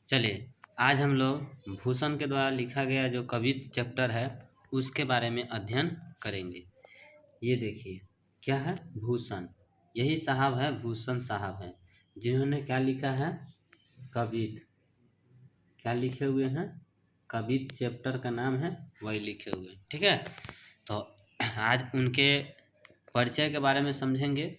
चलिए आज हम लोग भूषण के द्वारा लिखा गया जो कवित्त चैप्टर है उसके बारे में अध्ययन करेंगे। ये देखिए क्या है भूषण, यही साहब है भूषण साहब हैं जिन्होंने क्या लिखा है कवित्त। क्या लिखे हुए हैं कवित्त, चैप्टर का नाम है वही लिखे हुए हैं। ठीक है, तो आज उनके परिचय के बारे में समझेंगे।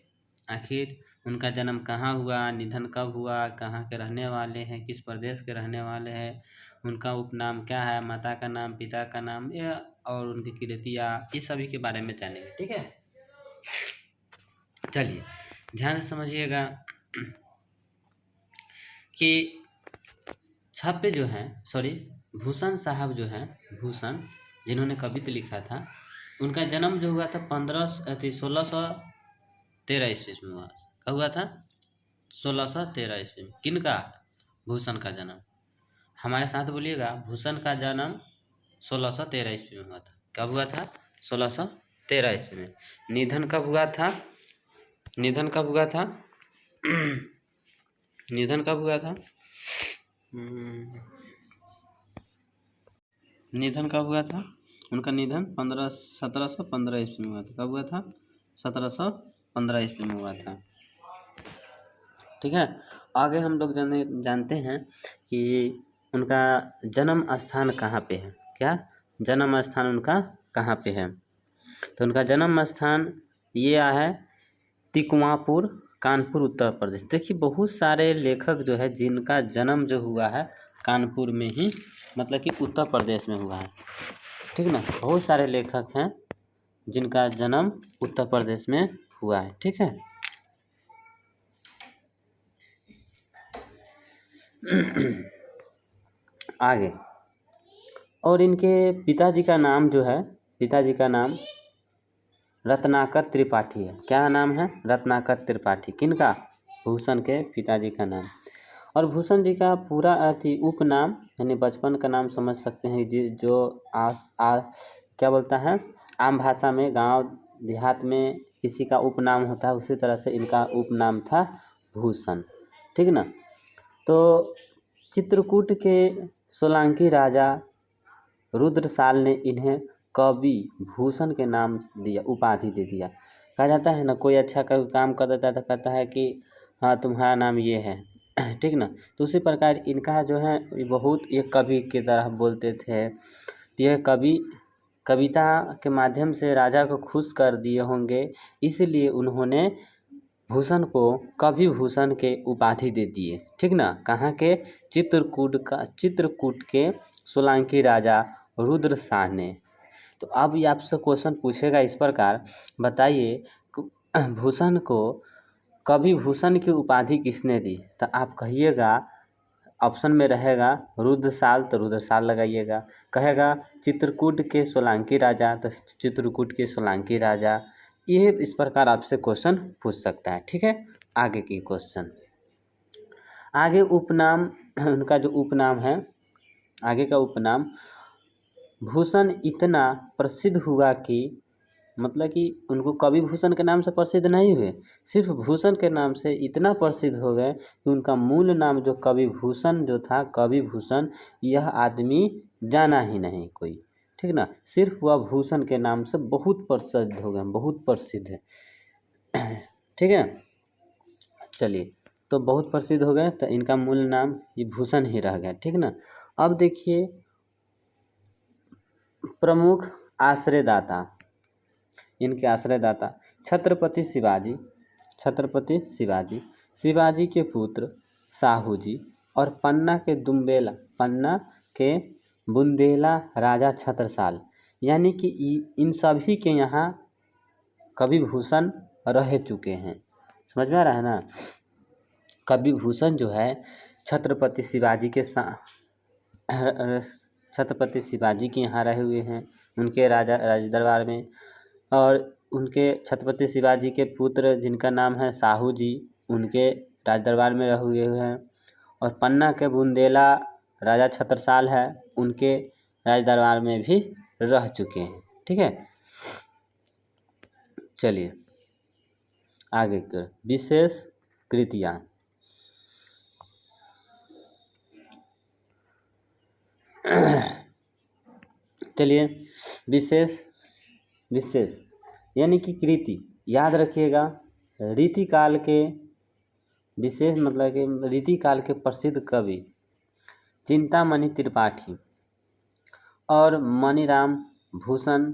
आखिर उनका जन्म कहाँ हुआ, निधन कब हुआ, कहाँ के रहने वाले हैं, किस प्रदेश के रहने वाले हैं, उनका उपनाम क्या है, माता का नाम, पिता का नाम, या और उनकी कृतियाँ, इस सभी के बारे में जानेंगे। ठीक है, चलिए ध्यान से समझिएगा कि छापे जो हैं भूषण साहब जो हैं, भूषण जिन्होंने कवित्त लिखा था, उनका जन्म जो हुआ था 1613 ईस्वी में हुआ। कब हुआ था? 1613 ईस्वी में। किनका? भूषण का जन्म। हमारे साथ बोलिएगा, भूषण का जन्म 1613 ईस्वी में हुआ था। कब हुआ था? 1613 ईस्वी में। निधन कब हुआ था? निधन कब हुआ था? निधन कब हुआ था? निधन कब हुआ था? उनका निधन 1715 ईस्वी में हुआ था। कब हुआ था? 1715 ईस्वी में हुआ था। ठीक है, आगे हम लोग जानते हैं कि उनका जन्म स्थान कहाँ पे है। क्या जन्म स्थान उनका कहाँ पे है? तो उनका जन्म स्थान ये है तिकुआपुर, कानपुर, उत्तर प्रदेश। देखिए बहुत सारे लेखक जो है जिनका जन्म जो हुआ है कानपुर में ही, मतलब कि उत्तर प्रदेश में हुआ है। ठीक ना, बहुत सारे लेखक हैं जिनका जन्म उत्तर प्रदेश में हुआ है। ठीक है आगे, और इनके पिताजी का नाम जो है, पिताजी का नाम रत्नाकर त्रिपाठी है। क्या नाम है? रत्नाकर त्रिपाठी। किनका? भूषण के पिताजी का नाम। और भूषण जी का पूरा उपनाम यानी बचपन का नाम समझ सकते हैं जो क्या बोलता है, आम भाषा में गांव देहात में किसी का उपनाम होता है, उसी तरह से इनका उपनाम था भूषण। ठीक ना, तो चित्रकूट के सोलंकी राजा रुद्रसाल ने इन्हें कवि भूषण के नाम दिया, उपाधि दे दिया। कहा जाता है ना, कोई अच्छा काम कर देता है तो कहता है कि हाँ तुम्हारा नाम ये है। ठीक ना, तो उसी प्रकार इनका जो है बहुत एक कवि की तरह बोलते थे। यह कवि कविता के माध्यम से राजा को खुश कर दिए होंगे, इसलिए उन्होंने भूषण को कवि भूषण के उपाधि दे दिए। ठीक ना, कहाँ के? चित्रकूट के सोलंकी राजा रुद्रसाह ने। तो अब ये आपसे क्वेश्चन पूछेगा इस प्रकार, बताइए भूषण को कवि भूषण की उपाधि किसने दी? तो आप कहिएगा, ऑप्शन में रहेगा रुद्रसाल, तो रुद्रसाल लगाइएगा। कहेगा चित्रकूट के सोलंकी राजा, तो चित्रकूट के सोलंकी राजा। ये इस प्रकार आपसे क्वेश्चन पूछ सकता है। ठीक है, आगे की क्वेश्चन, आगे उपनाम, उनका जो उपनाम है, आगे का उपनाम, भूषण इतना प्रसिद्ध हुआ कि मतलब कि उनको कवि भूषण के नाम से प्रसिद्ध नहीं हुए, सिर्फ भूषण के नाम से इतना प्रसिद्ध हो गए कि उनका मूल नाम जो कवि भूषण जो था, कवि भूषण, यह आदमी जाना ही नहीं कोई। ठीक ना, सिर्फ वह भूषण के नाम से बहुत प्रसिद्ध हो गए, बहुत प्रसिद्ध है। ठीक है, चलिए, तो बहुत प्रसिद्ध हो गए तो इनका मूल नाम ये भूषण ही रह गया। ठीक ना, अब देखिए प्रमुख आश्रयदाता, इनके आश्रयदाता छत्रपति शिवाजी, छत्रपति शिवाजी, शिवाजी के पुत्र साहू जी, और पन्ना के बुंदेला राजा छत्रसाल। यानी कि इन सभी के यहाँ कवि भूषण रह चुके हैं। समझ में आ रहा है ना, कवि भूषण जो है छत्रपति शिवाजी के छत्रपति शिवाजी के यहाँ रहे हुए हैं, उनके राज दरबार में। और उनके छत्रपति शिवाजी के पुत्र जिनका नाम है साहू जी, उनके राज दरबार में रहे हुए हैं। और पन्ना के बुंदेला राजा छत्रसाल है, उनके राज दरबार में भी रह चुके हैं। ठीक है, चलिए आगे विशेष कृतियाँ। चलिए, विशेष विशेष यानी कि कृति याद रखिएगा। रीतिकाल के विशेष मतलब कि रीतिकाल के प्रसिद्ध कवि चिंतामणि त्रिपाठी और मणिराम भूषण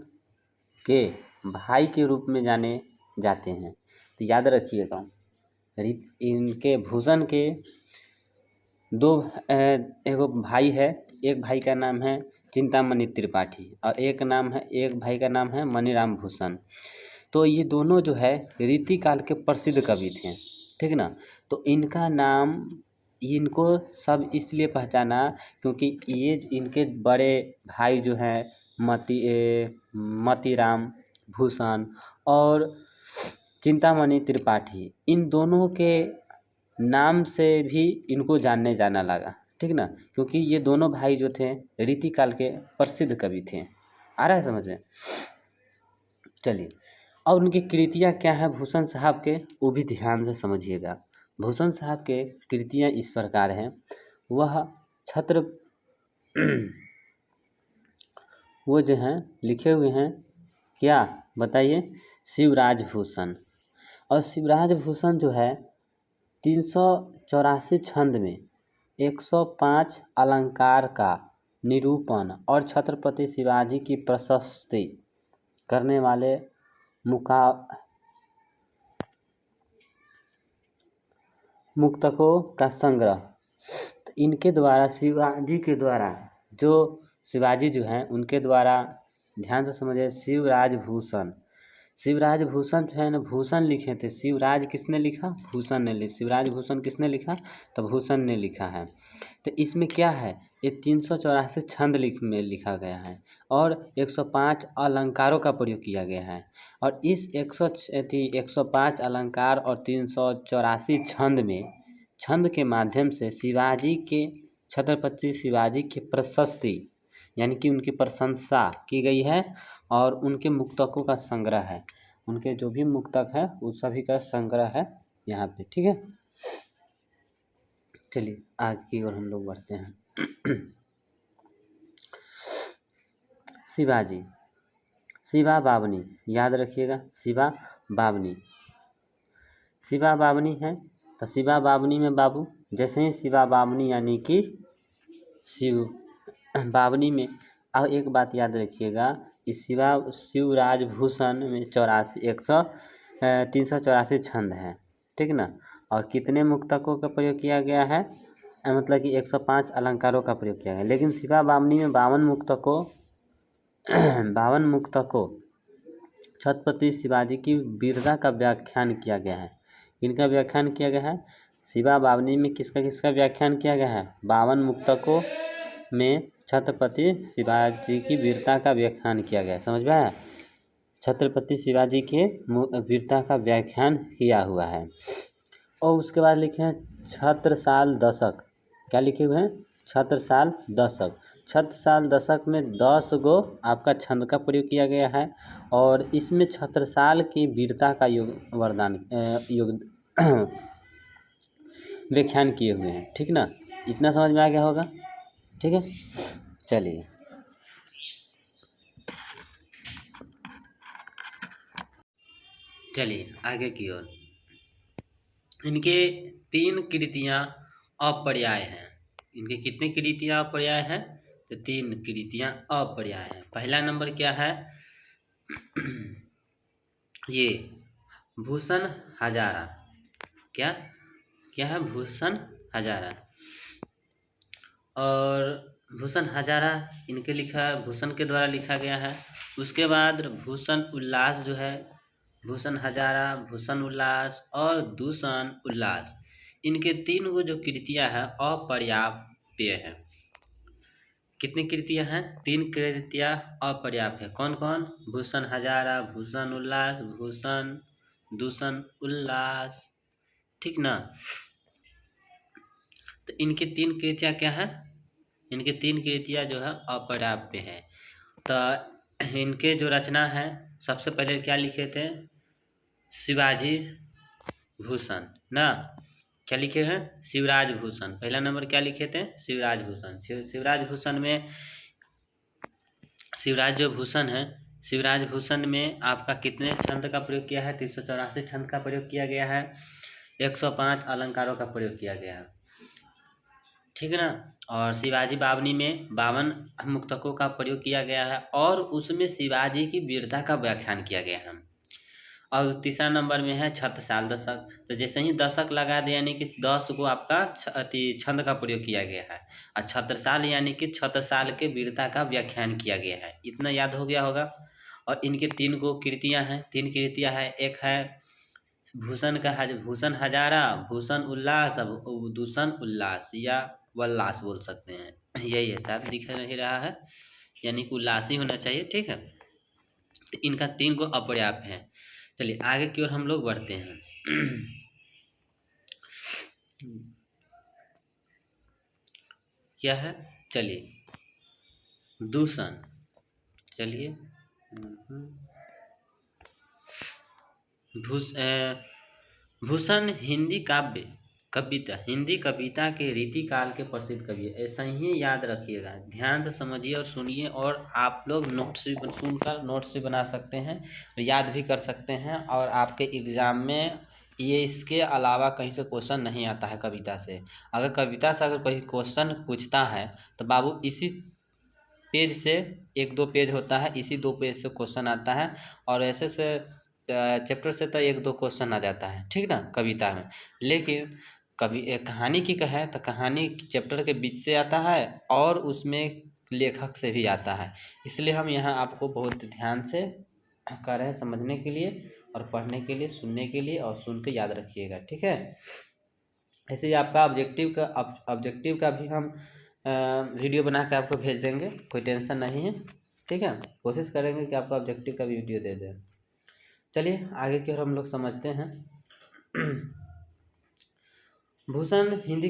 के भाई के रूप में जाने जाते हैं। तो याद रखिएगा, इनके भूषण के दो एक भाई है। एक भाई का नाम है चिंतामणि त्रिपाठी और एक भाई का नाम है मणिराम भूषण। तो ये दोनों जो है रीतिकाल के प्रसिद्ध कवि थे, ठीक ना। तो इनका नाम, इनको सब इसलिए पहचाना क्योंकि ये इनके बड़े भाई जो हैं मतीराम भूषण और चिंतामणि त्रिपाठी, इन दोनों के नाम से भी इनको जानने जाना लगा, ठीक ना, क्योंकि ये दोनों भाई जो थे रीतिकाल के प्रसिद्ध कवि थे। आ रहा है समझ में? चलिए, और उनकी कृतियाँ क्या है भूषण साहब के, वो भी ध्यान से समझिएगा। भूषण साहब के कृतियाँ इस प्रकार हैं। वह छत्र वो जो हैं लिखे हुए हैं, क्या बताइए, शिवराज भूषण। और शिवराज भूषण जो है 384 छंद में 105 अलंकार का निरूपण और छत्रपति शिवाजी की प्रशस्ति करने वाले मुक्तकों का संग्रह। तो इनके द्वारा शिवाजी जो हैं उनके द्वारा, ध्यान से समझिए, शिवराज भूषण जो है ना, भूषण लिखे थे। शिवराज किसने लिखा? भूषण ने लिखा। शिवराज भूषण किसने लिखा? तो भूषण ने लिखा है। तो इसमें क्या है, ये 384 छंद में लिखा गया है और 105 अलंकारों का प्रयोग किया गया है। और इस 105 अलंकार और 384 छंद के माध्यम से छत्रपति शिवाजी की प्रशस्ति यानी कि उनकी प्रशंसा की गई है और उनके मुक्तकों का संग्रह है। उनके जो भी मुक्तक है उस सभी का संग्रह है यहाँ पे, ठीक है। चलिए आगे की ओर हम लोग बढ़ते हैं। शिवाजी, शिवा बावनी, याद रखिएगा, शिवा बावनी है। तो शिवा बावनी में बाबू, जैसे ही शिवा बावनी यानी कि शिव बावनी में। और एक बात याद रखिएगा, इस शिवराज भूषण में 384 छंद हैं, ठीक ना। और कितने मुक्तकों का प्रयोग किया गया है, मतलब कि 105 अलंकारों का प्रयोग किया गया है। लेकिन शिवा बावनी में 52 मुक्तकों छत्रपति शिवाजी की वीरता का व्याख्यान किया गया है। इनका व्याख्यान किया गया है शिवा बावनी में। किसका व्याख्यान किया गया है? 52 मुक्तकों में छत्रपति शिवाजी की वीरता का व्याख्यान किया गया। समझ में आया? छत्रपति शिवाजी के वीरता का व्याख्यान किया हुआ है। और उसके बाद लिखे हैं छत्रसाल दशक। क्या लिखे हुए हैं? छत्रसाल दशक। छत्रसाल दशक में 10 गो आपका छंद का प्रयोग किया गया है और इसमें छत्रसाल की वीरता का व्याख्यान किए हुए हैं, ठीक ना। इतना समझ में आ गया होगा, ठीक है। चलिए आगे की ओर। इनके 3 कृतियाँ अपर्याय हैं। इनके कितने कृतियाँ अपर्याय हैं? तो 3 कृतियाँ अपर्याय हैं। पहला नंबर क्या है? ये भूषण हजारा। क्या है? भूषण हजारा। और भूषण हजारा इनके भूषण के द्वारा लिखा गया है। उसके बाद भूषण उल्लास जो है, भूषण हजारा, भूषण उल्लास और दूषण उल्लास, इनके 3 गो जो कृतियाँ हैं अपर्याप्य हैं। कितनी कृतियाँ हैं? 3 कृतियाँ अपर्याप्त है। कौन कौन? भूषण हजारा, भूषण उल्लास, भूषण दूषण उल्लास, ठीक ना। तो इनकी 3 कृतियाँ क्या है? इनकी 3 कृतियाँ जो है अपर्याप्य है। तो इनके जो रचना है, सबसे पहले क्या लिखे थे? शिवाजी भूषण ना। क्या लिखे हैं? शिवराज भूषण। पहला नंबर क्या लिखे थे? शिवराज भूषण। शिवराज भूषण में, शिवराज जो भूषण है, शिवराज भूषण में आपका कितने छंद का प्रयोग किया है? 384 छंद का प्रयोग किया गया है, 105 अलंकारों का प्रयोग किया गया है, ठीक है ना। और शिवाजी बावनी में 52 मुक्तकों का प्रयोग किया गया है और उसमें शिवाजी की वीरता का व्याख्यान किया गया है। और तीसरा नंबर में है छत्रसाल दशक। तो जैसे ही दशक लगा दे यानी कि 10 को आपका छंद का प्रयोग किया गया है, और छत्रसाल यानी कि छत्रसाल के वीरता का व्याख्यान किया गया है। इतना याद हो गया होगा। और इनके 3 गो कृतियाँ हैं, 3 कृतियाँ हैं। एक है भूषण हजारा, भूषण उल्लास, अब दूषण उल्लास या वल्लास बोल सकते हैं। यही है, शायद दिख नहीं रहा है, यानी कि उल्लास ही होना चाहिए, ठीक है। तो इनका 3 गो अपर्याप्त है। चलिए आगे की ओर हम लोग बढ़ते हैं। क्या है? चलिए दूषण। चलिए भूषण हिंदी काव्य कविता, हिंदी कविता के रीतिकाल के प्रसिद्ध कवि है। ऐसा ही याद रखिएगा, ध्यान से समझिए और सुनिए। और आप लोग नोट्स भी सुनकर नोट्स भी बना सकते हैं, याद भी कर सकते हैं। और आपके एग्ज़ाम में ये इसके अलावा कहीं से क्वेश्चन नहीं आता है कविता से। अगर कविता से अगर कोई क्वेश्चन पूछता है तो बाबू इसी पेज से, 1-2 पेज होता है, इसी 2 पेज से क्वेश्चन आता है। और ऐसे से चैप्टर से तो 1-2 क्वेश्चन आ जाता है, ठीक ना, कविता में। लेकिन कभी कहानी की कहें तो कहानी चैप्टर के बीच से आता है और उसमें लेखक से भी आता है। इसलिए हम यहाँ आपको बहुत ध्यान से कर रहे हैं समझने के लिए और पढ़ने के लिए, सुनने के लिए, और सुन के याद रखिएगा, ठीक है। ऐसे ही आपका ऑब्जेक्टिव का भी हम वीडियो बना के आपको भेज देंगे, कोई टेंशन नहीं है, ठीक है। कोशिश करेंगे कि आपको ऑब्जेक्टिव का भी वीडियो दे दें। चलिए आगे की ओर हम लोग समझते हैं। भूषण हिंदी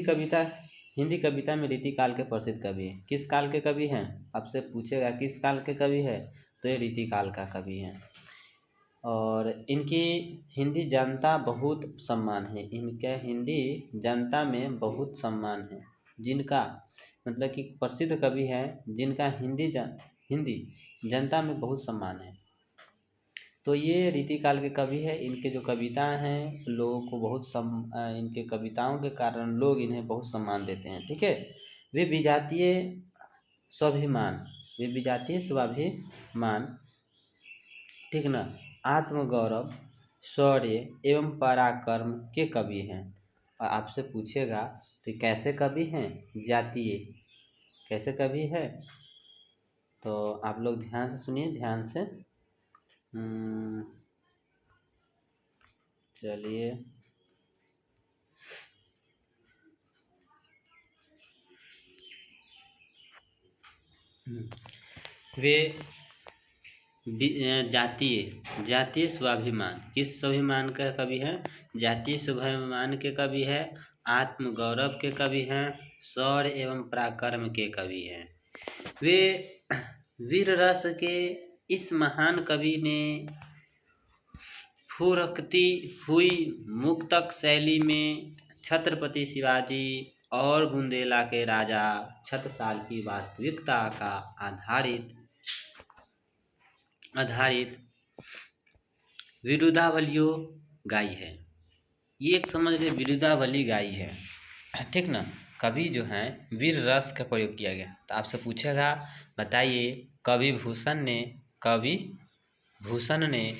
कविता में रीतिकाल के प्रसिद्ध कवि हैं। किस काल के कवि हैं? आपसे पूछेगा किस काल के कवि है, तो ये रीतिकाल का कवि हैं। और इनकी हिंदी जनता बहुत सम्मान है, इनके हिंदी जनता में बहुत सम्मान है। जिनका मतलब कि प्रसिद्ध कवि हैं जिनका हिंदी जनता में बहुत सम्मान है, तो ये रीतिकाल के कवि है। इनके जो कविता हैं लोगों को इनके कविताओं के कारण लोग इन्हें बहुत सम्मान देते हैं, ठीक है। वे विजातीय स्वाभिमान वे विजातीय स्वाभिमान, ठीक ना, आत्मगौरव, शौर्य एवं पराक्रम के कवि हैं। और आपसे पूछेगा तो कैसे कवि हैं? जातीय कैसे कवि है? तो आप लोग ध्यान से सुनिए, ध्यान से। चलिए वे जातीय स्वाभिमान, किस स्वाभिमान का कवि है? जातीय स्वाभिमान के कवि है, आत्मगौरव के कवि हैं, शौर्य एवं पराक्रम के कवि हैं। वे वीर रस के इस महान कवि ने फुरकती हुई मुक्तक शैली में छत्रपति शिवाजी और बुंदेला के राजा छत्रसाल की वास्तविकता का आधारित विरुद्धावलियों गाई है। ये एक समझ लीजिए विरुद्धावली गाई है, ठीक ना। कवि जो हैं वीर रस का प्रयोग किया गया। तो आपसे पूछेगा बताइए कवि भूषण ने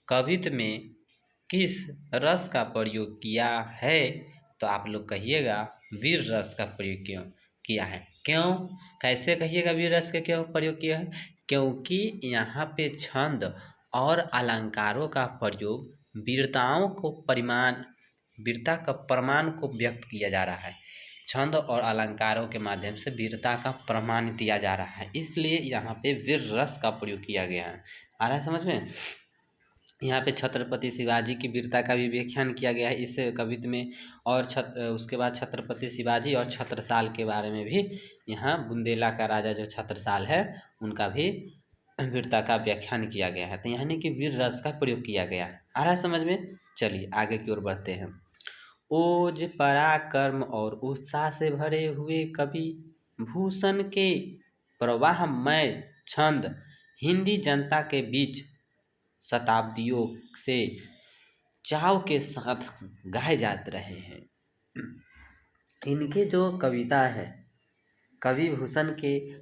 कवित्व में किस रस का प्रयोग किया है? तो आप लोग कहिएगा वीर रस का प्रयोग किया है। क्यों, कैसे कहिएगा वीर रस का क्यों प्रयोग किया है? क्योंकि यहाँ पे छंद और अलंकारों का प्रयोग वीरता का प्रमाण को व्यक्त किया जा रहा है। छंद और अलंकारों के माध्यम से वीरता का प्रमाण दिया जा रहा है, इसलिए यहाँ पे वीर रस का प्रयोग किया गया है। आ रहा है समझ में? यहाँ पे छत्रपति शिवाजी की वीरता का भी व्याख्यान किया गया है इस कवित्व में। और उसके बाद छत्रपति शिवाजी और छत्रसाल के बारे में भी यहाँ बुंदेला का राजा जो छत्रसाल है उनका भी वीरता का व्याख्यान किया गया है। तो यानी कि वीर रस का प्रयोग किया गया है। आ रहा है समझ में? चलिए आगे की ओर बढ़ते हैं। ओज पराक्रम और उत्साह से भरे हुए कवि भूषण के प्रवाहमय छंद हिंदी जनता के बीच शताब्दियों से चाव के साथ गाए जाते रहे हैं। इनके जो कविता है, कवि भूषण के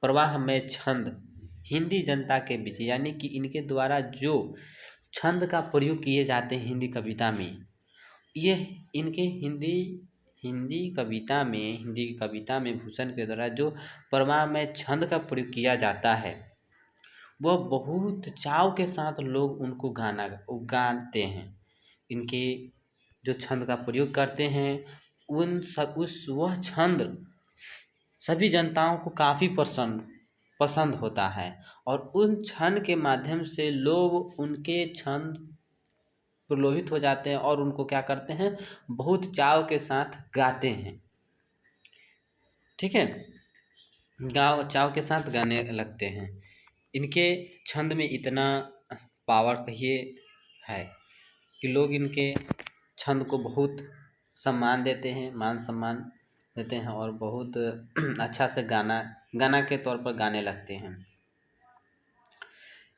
प्रवाहमय छंद हिंदी जनता के बीच, यानी कि इनके द्वारा जो छंद का प्रयोग किए जाते हैं हिंदी कविता में, ये इनके हिंदी कविता में भूषण के द्वारा जो प्रवाहमय छंद का प्रयोग किया जाता है, वह बहुत चाव के साथ लोग उनको गाते हैं। इनके जो छंद का प्रयोग करते हैं वह छंद सभी जनताओं को काफ़ी पसंद होता है और उन छंद के माध्यम से लोग उनके छंद प्रलोभित हो जाते हैं और उनको क्या करते हैं, बहुत चाव के साथ गाते हैं। ठीक है, चाव के साथ गाने लगते हैं। इनके छंद में इतना पावर कहिए है कि लोग इनके छंद को बहुत सम्मान देते हैं, मान सम्मान देते हैं और बहुत अच्छा से गाना के तौर पर गाने लगते हैं।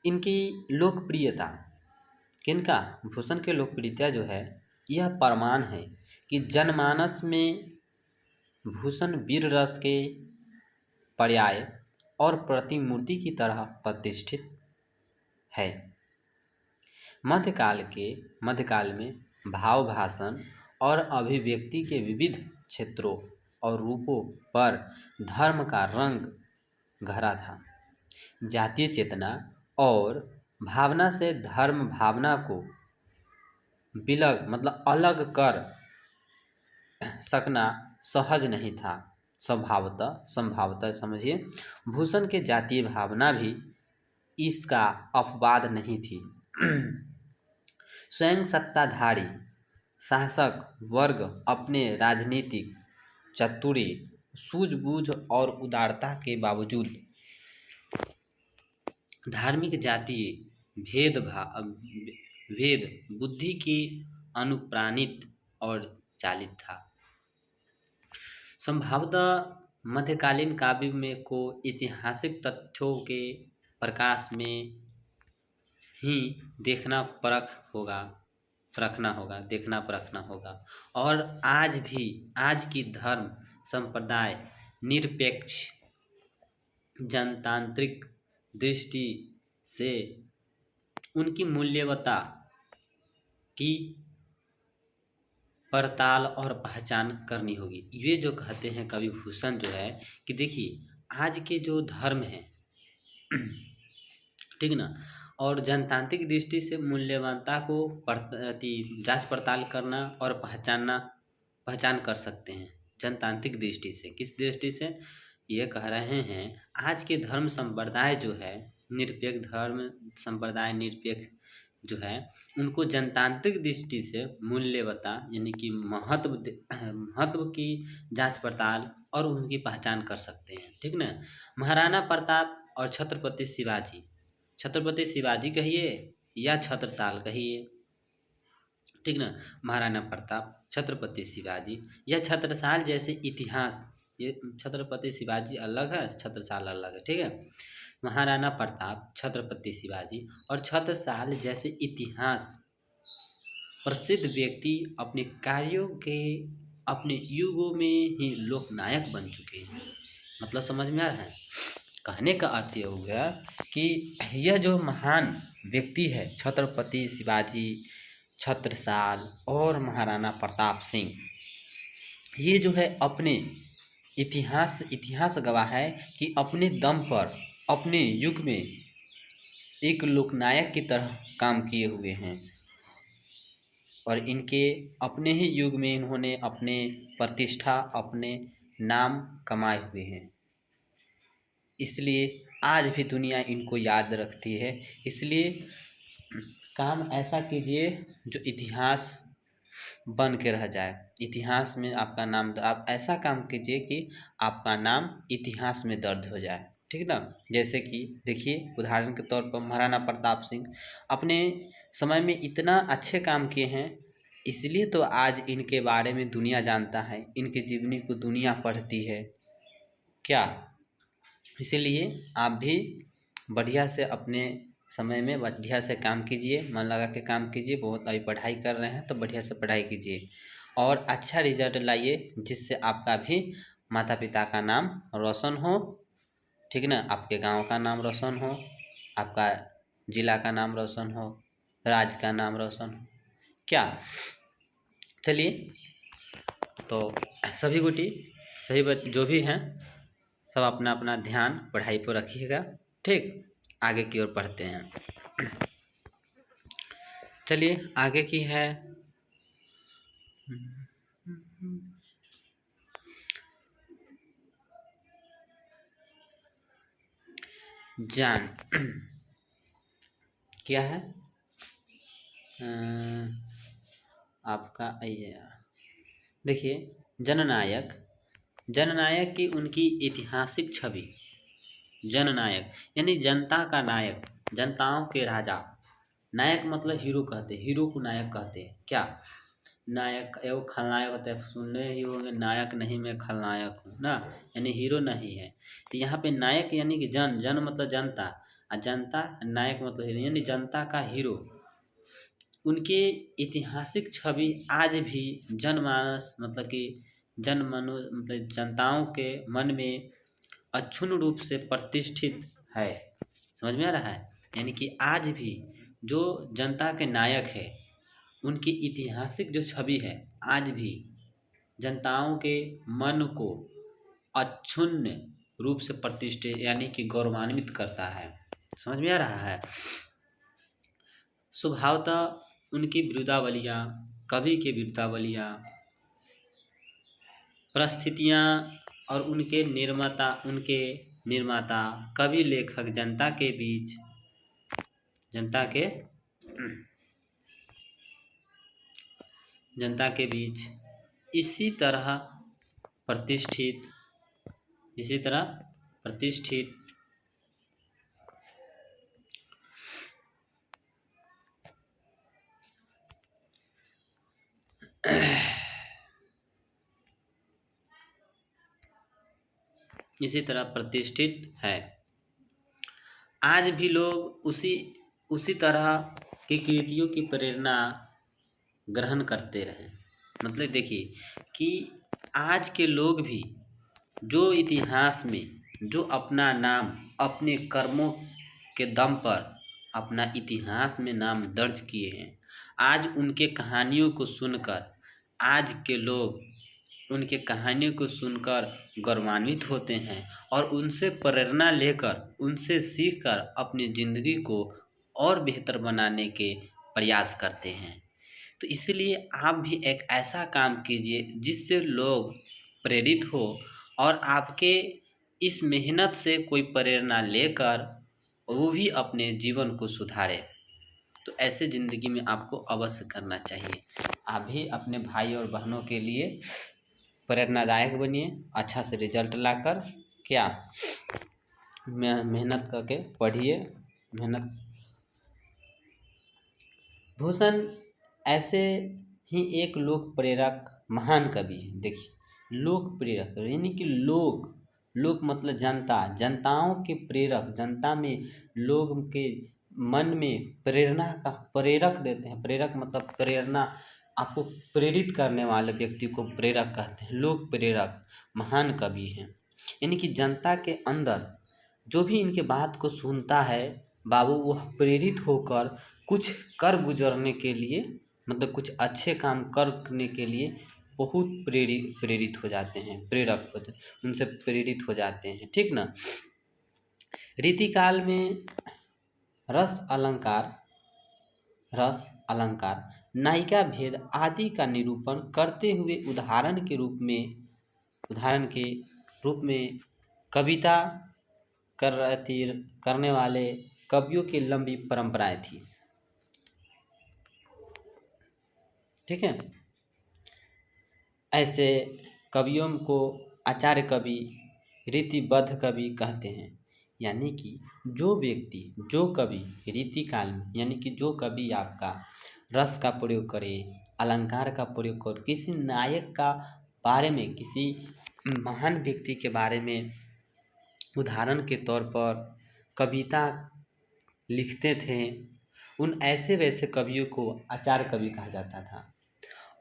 इनकी लोकप्रियता, किनका, भूषण के लोकप्रियता जो है, यह प्रमाण है कि जनमानस में भूषण वीर रस के पर्याय और प्रतिमूर्ति की तरह प्रतिष्ठित है। मध्यकाल में भाव भाषण और अभिव्यक्ति के विविध क्षेत्रों और रूपों पर धर्म का रंग घरा था। जातीय चेतना और भावना से धर्म भावना को अलग कर सकना सहज नहीं था। संभवतः समझिए, भूषण के जातीय भावना भी इसका अपवाद नहीं थी। स्वयं सत्ताधारी शासक वर्ग अपने राजनीतिक चातुर्य, सूझबूझ और उदारता के बावजूद धार्मिक जातीय भेद बुद्धि की अनुप्राणित और चालित था। संभवतः मध्यकालीन काव्य में को ऐतिहासिक तथ्यों के प्रकाश में ही देखना परखना होगा और आज की धर्म संप्रदाय निरपेक्ष जनतांत्रिक दृष्टि से उनकी मूल्यवता की पड़ताल और पहचान करनी होगी। ये जो कहते हैं कवि भूषण जो है कि देखिए, आज के जो धर्म है ठीक ना, और जनतांत्रिक दृष्टि से मूल्यवानता को जांच पड़ताल करना और पहचान कर सकते हैं। जनतांत्रिक दृष्टि से, किस दृष्टि से, ये कह रहे हैं आज के धर्म संप्रदाय जो है, निरपेक्ष धर्म संप्रदाय निरपेक्ष जो है, उनको जनतांत्रिक दृष्टि से मूल्यवता यानी कि महत्व की जांच पड़ताल और उनकी पहचान कर सकते हैं। ठीक ना, महाराणा प्रताप और छत्रपति शिवाजी कहिए या छत्रसाल कहिए, ठीक ना, महाराणा प्रताप, छत्रपति शिवाजी या छत्रसाल जैसे इतिहास, ये छत्रपति शिवाजी अलग है, छत्रसाल अलग है। ठीक है, महाराणा प्रताप, छत्रपति शिवाजी और छत्रसाल जैसे इतिहास प्रसिद्ध व्यक्ति अपने कार्यों के अपने युगों में ही लोकनायक बन चुके हैं। मतलब समझ में आ रहा है? कहने का अर्थ ये हो गया कि यह जो महान व्यक्ति है, छत्रपति शिवाजी, छत्रसाल और महाराणा प्रताप सिंह, ये जो है अपने इतिहास गवाह है कि अपने दम पर अपने युग में एक लोकनायक की तरह काम किए हुए हैं और इनके अपने ही युग में इन्होंने अपने प्रतिष्ठा, अपने नाम कमाए हुए हैं। इसलिए आज भी दुनिया इनको याद रखती है। इसलिए काम ऐसा कीजिए जो इतिहास बन के रह जाए, इतिहास में आपका नाम, आप ऐसा काम कीजिए कि आपका नाम इतिहास में दर्ज हो जाए। ठीक ना, जैसे कि देखिए उदाहरण के तौर पर महाराणा प्रताप सिंह अपने समय में इतना अच्छे काम किए हैं, इसलिए तो आज इनके बारे में दुनिया जानता है, इनकी जीवनी को दुनिया पढ़ती है क्या। इसीलिए आप भी बढ़िया से अपने समय में बढ़िया से काम कीजिए, मन लगा के काम कीजिए। बहुत अभी पढ़ाई कर रहे हैं तो बढ़िया से पढ़ाई कीजिए और अच्छा रिजल्ट लाइए, जिससे आपका भी माता पिता का नाम रोशन हो, ठीक ना। आपके गांव का नाम रोशन हो, आपका जिला का नाम रोशन हो, राज्य का नाम रोशन हो क्या। चलिए, तो सभी गुटी सभी जो भी हैं सब अपना अपना ध्यान पढ़ाई पर रखिएगा, ठीक। आगे की ओर पढ़ते हैं। चलिए आगे की है जान। क्या है आपका देखिए, जननायक। जननायक की उनकी ऐतिहासिक छवि। जननायक यानी जनता का नायक, जनताओं के राजा। नायक मतलब हीरो कहते हैं, हीरो को नायक कहते हैं क्या। नायक एवं खलनायक होता है, सुनने ही होंगे, नायक नहीं मैं खलनायक हूँ ना, यानी हीरो नहीं है। तो यहाँ पे नायक यानी कि जन मतलब जनता, और जनता नायक मतलब हीरो, यानी जनता का हीरो। उनके ऐतिहासिक छवि आज भी जनमानस मतलब कि मतलब जनताओं के मन में अक्षुण्ण रूप से प्रतिष्ठित है। समझ में आ रहा है, यानी कि आज भी जो जनता के नायक है, उनकी ऐतिहासिक जो छवि है आज भी जनताओं के मन को अक्षुण्ण रूप से प्रतिष्ठित यानी कि गौरवान्वित करता है। समझ में आ रहा है। स्वभावतः उनकी बिरुदावलियाँ, कवि की बिरुदावलियाँ, परिस्थितियाँ और उनके निर्माता कवि लेखक जनता के बीच इसी तरह प्रतिष्ठित है। आज भी लोग उसी तरह की कृतियों की प्रेरणा ग्रहण करते रहे। मतलब देखिए कि आज के लोग भी जो इतिहास में जो अपना नाम अपने कर्मों के दम पर अपना इतिहास में नाम दर्ज किए हैं, आज उनके कहानियों को सुनकर आज के लोग उनके कहानियों को सुनकर गौरवान्वित होते हैं और उनसे प्रेरणा लेकर, उनसे सीखकर अपनी ज़िंदगी को और बेहतर बनाने के प्रयास करते हैं। तो इसलिए आप भी एक ऐसा काम कीजिए जिससे लोग प्रेरित हो और आपके इस मेहनत से कोई प्रेरणा लेकर वो भी अपने जीवन को सुधारे। तो ऐसे ज़िंदगी में आपको अवश्य करना चाहिए। आप भी अपने भाई और बहनों के लिए प्रेरणादायक बनिए, अच्छा से रिजल्ट लाकर क्या मेहनत करके पढ़िए। भूषण ऐसे ही एक लोक प्रेरक महान कवि है। देखिए, लोक प्रेरक यानी कि लोक मतलब जनता, जनताओं के प्रेरक, जनता में लोग के मन में प्रेरणा का प्रेरक देते हैं। प्रेरक मतलब प्रेरणा, आपको प्रेरित करने वाले व्यक्ति को प्रेरक कहते हैं। लोक प्रेरक महान कवि हैं, यानी कि जनता के अंदर जो भी इनके बात को सुनता है बाबू, वो प्रेरित होकर कुछ कर गुजरने के लिए, मतलब कुछ अच्छे काम करने के लिए बहुत प्रेरित हो जाते हैं, उनसे प्रेरित हो जाते हैं, ठीक ना। रीतिकाल में रस अलंकार नायिका भेद आदि का निरूपण करते हुए उदाहरण के रूप में कविता करने वाले कवियों की लंबी परंपराएं थी, ठीक है। ऐसे कवियों को आचार्य कवि, रीतिबद्ध कवि कहते हैं। यानी कि जो कवि रीतिकाल में, यानी कि जो कवि आपका रस का प्रयोग करे, अलंकार का प्रयोग कर किसी नायक का बारे में, किसी महान व्यक्ति के बारे में उदाहरण के तौर पर कविता लिखते थे, उन ऐसे वैसे कवियों को आचार्य कवि कहा जाता था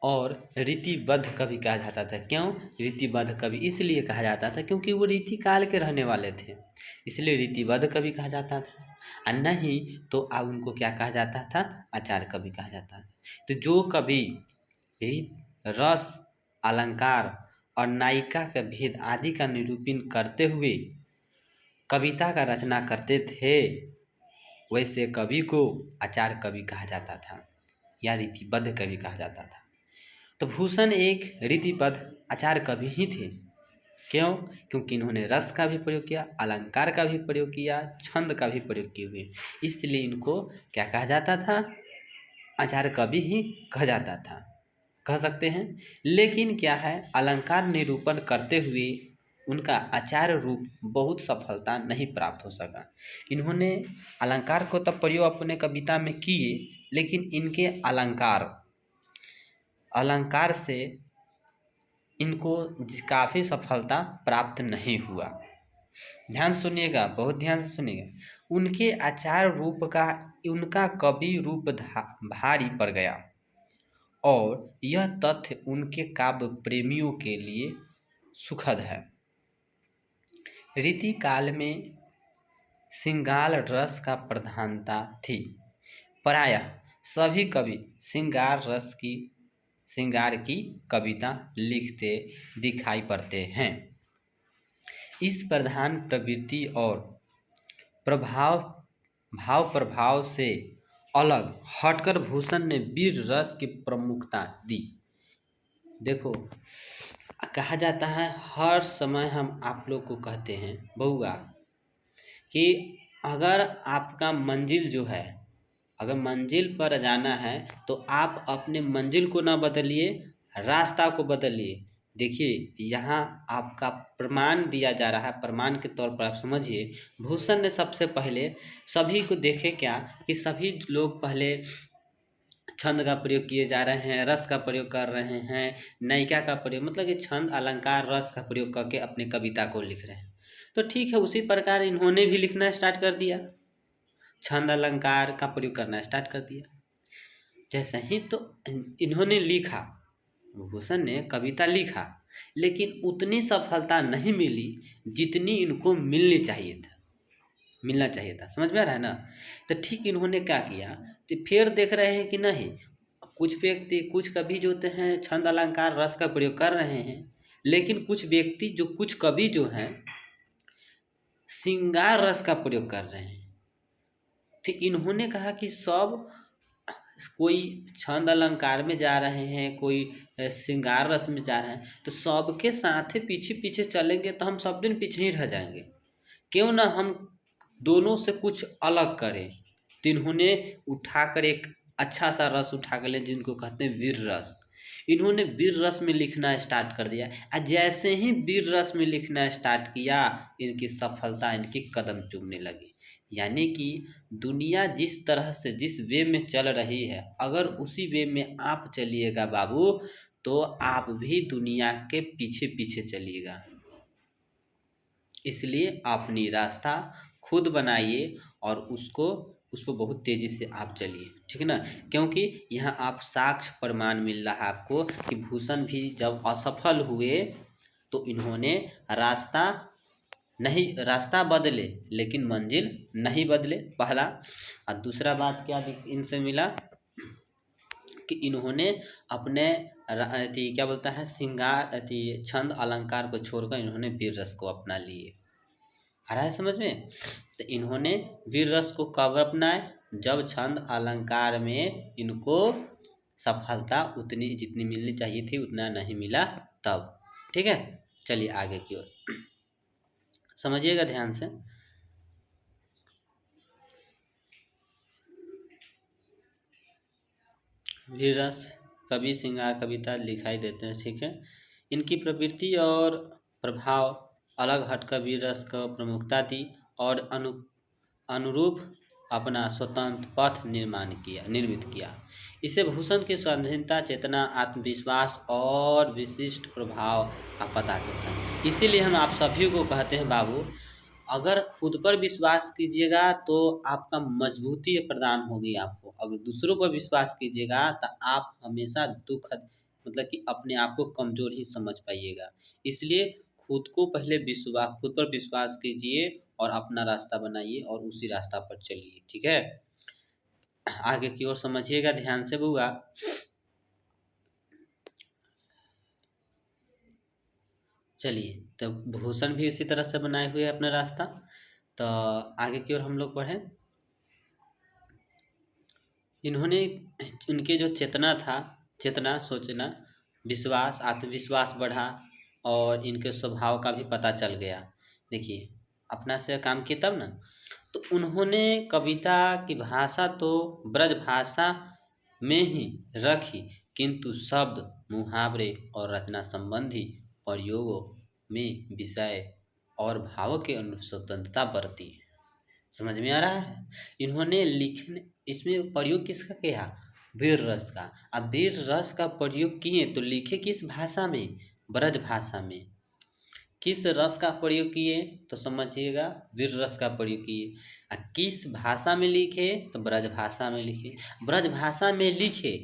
और रीतिबद्ध कवि कहा जाता था। क्यों रीतिबद्ध कवि इसलिए कहा जाता था क्योंकि वो रीति काल के रहने वाले थे, इसलिए रीतिबद्ध कवि कहा जाता था। और नहीं तो अब उनको क्या कहा जाता था, आचार्य कवि कहा जाता था। तो जो कवि रस, अलंकार और नायिका के भेद आदि का निरूपण करते हुए कविता का रचना करते थे, वैसे कवि को आचार्य कवि कहा जाता था या रीतिबद्ध कवि कहा जाता था। तो भूषण एक रीतिबद्ध आचार्य कवि ही थे। क्यों? क्योंकि इन्होंने रस का भी प्रयोग किया, अलंकार का भी प्रयोग किया, छंद का भी प्रयोग किए हुए, इसलिए इनको क्या कहा जाता था, आचार्य कवि ही कहा जाता था, कह सकते हैं। लेकिन क्या है, अलंकार निरूपण करते हुए उनका आचार्य रूप बहुत सफलता नहीं प्राप्त हो सका। इन्होंने अलंकार को तब प्रयोग अपने कविता में किए, लेकिन इनके अलंकार से इनको काफ़ी सफलता प्राप्त नहीं हुआ। ध्यान सुनिएगा, बहुत ध्यान से सुनिएगा। उनके आचार्य रूप का उनका कवि रूप भारी पड़ गया और यह तथ्य उनके काव्य प्रेमियों के लिए सुखद है। रीति काल में श्रृंगार रस का प्रधानता थी। प्रायः सभी कवि श्रृंगार की कविता लिखते दिखाई पड़ते हैं। इस प्रधान प्रवृत्ति और भाव प्रभाव से अलग हटकर भूषण ने वीर रस की प्रमुखता दी। देखो, कहा जाता है हर समय हम आप लोग को कहते हैं बउआ कि अगर आपका मंजिल जो है, अगर मंजिल पर जाना है तो आप अपने मंजिल को ना बदलिए, रास्ता को बदलिए। देखिए, यहाँ आपका प्रमाण दिया जा रहा है, प्रमाण के तौर पर आप समझिए। भूषण ने सबसे पहले सभी को देखे क्या कि सभी लोग पहले छंद का प्रयोग किए जा रहे हैं, रस का प्रयोग कर रहे हैं, नायिका का प्रयोग, मतलब कि छंद अलंकार रस का प्रयोग करके अपने कविता को लिख रहे हैं। तो ठीक है, उसी प्रकार इन्होंने भी लिखना स्टार्ट कर दिया, छंद अलंकार का प्रयोग करना स्टार्ट कर दिया। जैसे ही तो इन्होंने लिखा, भूषण ने कविता लिखा, लेकिन उतनी सफलता नहीं मिली जितनी इनको मिलना चाहिए था। समझ में आ रहा है ना? तो ठीक इन्होंने क्या किया, तो फिर देख रहे हैं कि नहीं, कुछ व्यक्ति, कुछ कवि जो होते हैं छंद अलंकार रस का प्रयोग कर रहे हैं, लेकिन कुछ कवि जो हैं श्रृंगार रस का प्रयोग कर रहे हैं। तो इन्होंने कहा कि सब कोई छंद अलंकार में जा रहे हैं, कोई श्रृंगार रस में जा रहे हैं, तो सबके साथ ही पीछे पीछे चलेंगे तो हम सब दिन पीछे ही रह जाएंगे। क्यों ना हम दोनों से कुछ अलग करें। तो इन्होंने उठाकर एक अच्छा सा रस उठा कर ले, जिनको कहते हैं वीर रस। इन्होंने वीर रस में लिखना स्टार्ट कर दिया, और जैसे ही वीर रस में लिखना स्टार्ट किया, इनकी सफलता इनकी कदम चूमने लगी। यानी कि दुनिया जिस तरह से, जिस वे में चल रही है, अगर उसी वे में आप चलिएगा बाबू, तो आप भी दुनिया के पीछे पीछे चलिएगा। इसलिए अपनी रास्ता खुद बनाइए और उस पर बहुत तेज़ी से आप चलिए, ठीक है ना? क्योंकि यहाँ आप साक्ष्य प्रमाण मिल रहा है आपको कि भूषण भी जब असफल हुए तो इन्होंने रास्ता बदले, लेकिन मंजिल नहीं बदले, पहला। और दूसरा बात क्या इनसे मिला कि इन्होंने अपने क्या बोलता है, छंद अलंकार को छोड़कर इन्होंने वीर रस को अपना लिए। आ रहा है समझ में? तो इन्होंने वीर रस को कब अपनाए, जब छंद अलंकार में इनको सफलता उतनी जितनी मिलनी चाहिए थी उतना नहीं मिला तब। ठीक है, चलिए आगे की ओर समझिएगा ध्यान से। वीर रस कवि श्रृंगार कविता दिखाई देते हैं, ठीक है। इनकी प्रवृत्ति और प्रभाव अलग हटकर वीर रस का प्रमुखता थी और अनुरूप अपना स्वतंत्र पथ निर्मित किया। इसे भूषण की स्वाधीनता, चेतना, आत्मविश्वास और विशिष्ट प्रभाव का पता चलता है। इसीलिए हम आप सभी को कहते हैं बाबू, अगर खुद पर विश्वास कीजिएगा तो आपका मजबूती प्रदान होगी आपको। अगर दूसरों पर विश्वास कीजिएगा तो आप हमेशा दुख मतलब कि अपने आप को कमज़ोर ही समझ पाइएगा। इसलिए खुद पर विश्वास कीजिए और अपना रास्ता बनाइए और उसी रास्ता पर चलिए। ठीक है, आगे की ओर समझिएगा ध्यान से बुआ। चलिए, तो भूषण भी इसी तरह से बनाए हुए अपना रास्ता। तो आगे की ओर हम लोग बढ़ें। इन्होंने उनके जो चेतना, सोचना, विश्वास, आत्मविश्वास बढ़ा और इनके स्वभाव का भी पता चल गया। देखिए, अपना से काम किया तब ना। तो उन्होंने कविता की भाषा तो ब्रज भाषा में ही रखी, किंतु शब्द, मुहावरे और रचना संबंधी प्रयोगों में विषय और भावों के अनुरूप स्वतंत्रता बरती। समझ में आ रहा है? इन्होंने लिखने इसमें प्रयोग किसका किया? वीर रस का। अब वीर रस का प्रयोग किए तो लिखे किस भाषा में? ब्रज भाषा में। किस रस का प्रयोग किए तो समझिएगा, वीर रस का प्रयोग किए। किस भाषा में लिखे तो ब्रज भाषा में लिखे। ब्रज भाषा में लिखे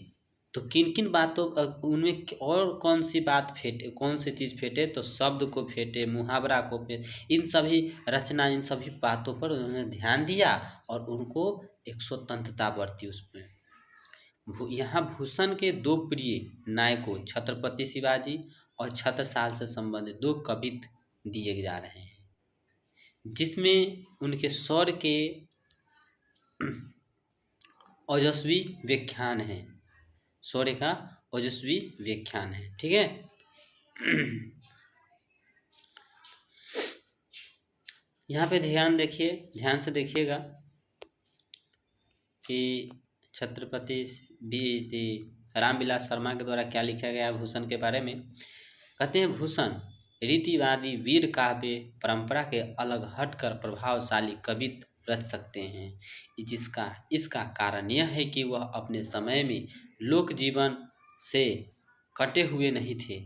तो किन किन बातों उनमें और कौन सी बात फेंटे, कौन सी चीज़ फेंटे तो शब्द को फेंटे, मुहावरा को फेंटे, इन सभी रचना, इन सभी बातों पर उन्होंने ध्यान दिया और उनको एक स्वतंत्रता बरती उसमें। यहाँ भूषण के दो प्रिय नायकों छत्रपति शिवाजी और छत्रसाल से संबंधित दो कवित्व दिए जा रहे हैं, जिसमें उनके शौर्य के ओजस्वी व्याख्यान है। शौर्य का ओजस्वी व्याख्यान है। ठीक है, यहाँ पे ध्यान से देखिएगा कि छत्रपति रामविलास शर्मा के द्वारा क्या लिखा गया है भूषण के बारे में। कहते हैं, भूषण रीतिवादी वीर काव्य परंपरा के अलग हटकर प्रभावशाली कवित्व रच सकते हैं। इसका कारण यह है कि वह अपने समय में लोक जीवन से कटे हुए नहीं थे।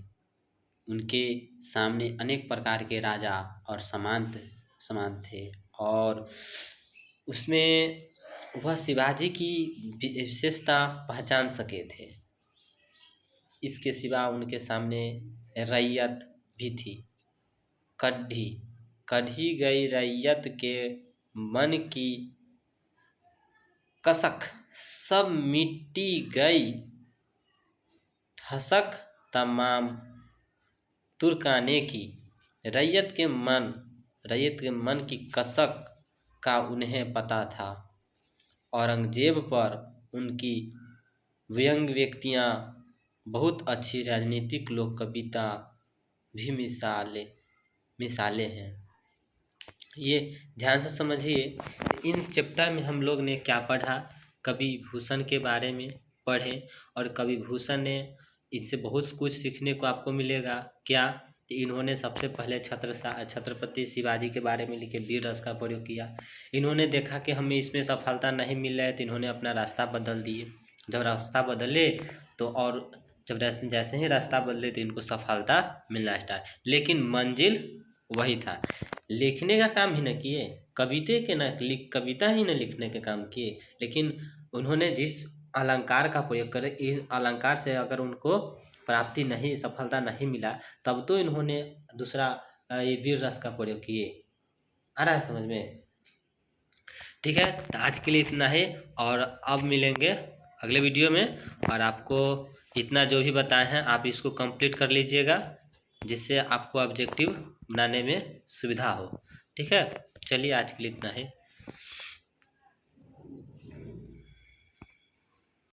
उनके सामने अनेक प्रकार के राजा और समान थे और उसमें वह शिवाजी की विशेषता पहचान सके थे। इसके सिवा उनके सामने रैयत भी थी। कढ़ी गई रैयत के मन की कसक सब मिट्टी गई, ठसक तमाम तुर्काने की। रैयत के मन की कसक का उन्हें पता था। औरंगजेब पर उनकी व्यंग्य व्यक्तियाँ बहुत अच्छी राजनीतिक लोक कविता भी मिसालें हैं। ये ध्यान से समझिए। इन चैप्टर में हम लोग ने क्या पढ़ा? कवि भूषण के बारे में पढ़े और कवि भूषण ने इनसे बहुत कुछ सीखने को आपको मिलेगा। क्या? इन्होंने सबसे पहले छत्रपति शिवाजी के बारे में लिखे, वीर रस का प्रयोग किया। इन्होंने देखा कि हमें इसमें सफलता नहीं मिल रहा है तो इन्होंने अपना रास्ता बदल दिए। जब रास्ता बदले तो और जब जैसे ही रास्ता बदले तो इनको सफलता मिलना स्टार्ट, लेकिन मंजिल वही था। लिखने का काम ही न किए, कविता ही न लिखने के काम किए, लेकिन उन्होंने जिस अलंकार का प्रयोग करे, इन अलंकार से अगर उनको सफलता नहीं मिला, तब तो इन्होंने दूसरा ये वीर रस का प्रयोग किए। आ रहा है समझ में? ठीक है, तो आज के लिए इतना ही और अब मिलेंगे अगले वीडियो में। और आपको इतना जो भी बताए हैं आप इसको कंप्लीट कर लीजिएगा, जिससे आपको ऑब्जेक्टिव बनाने में सुविधा हो। ठीक है, चलिए आज के लिए इतना ही।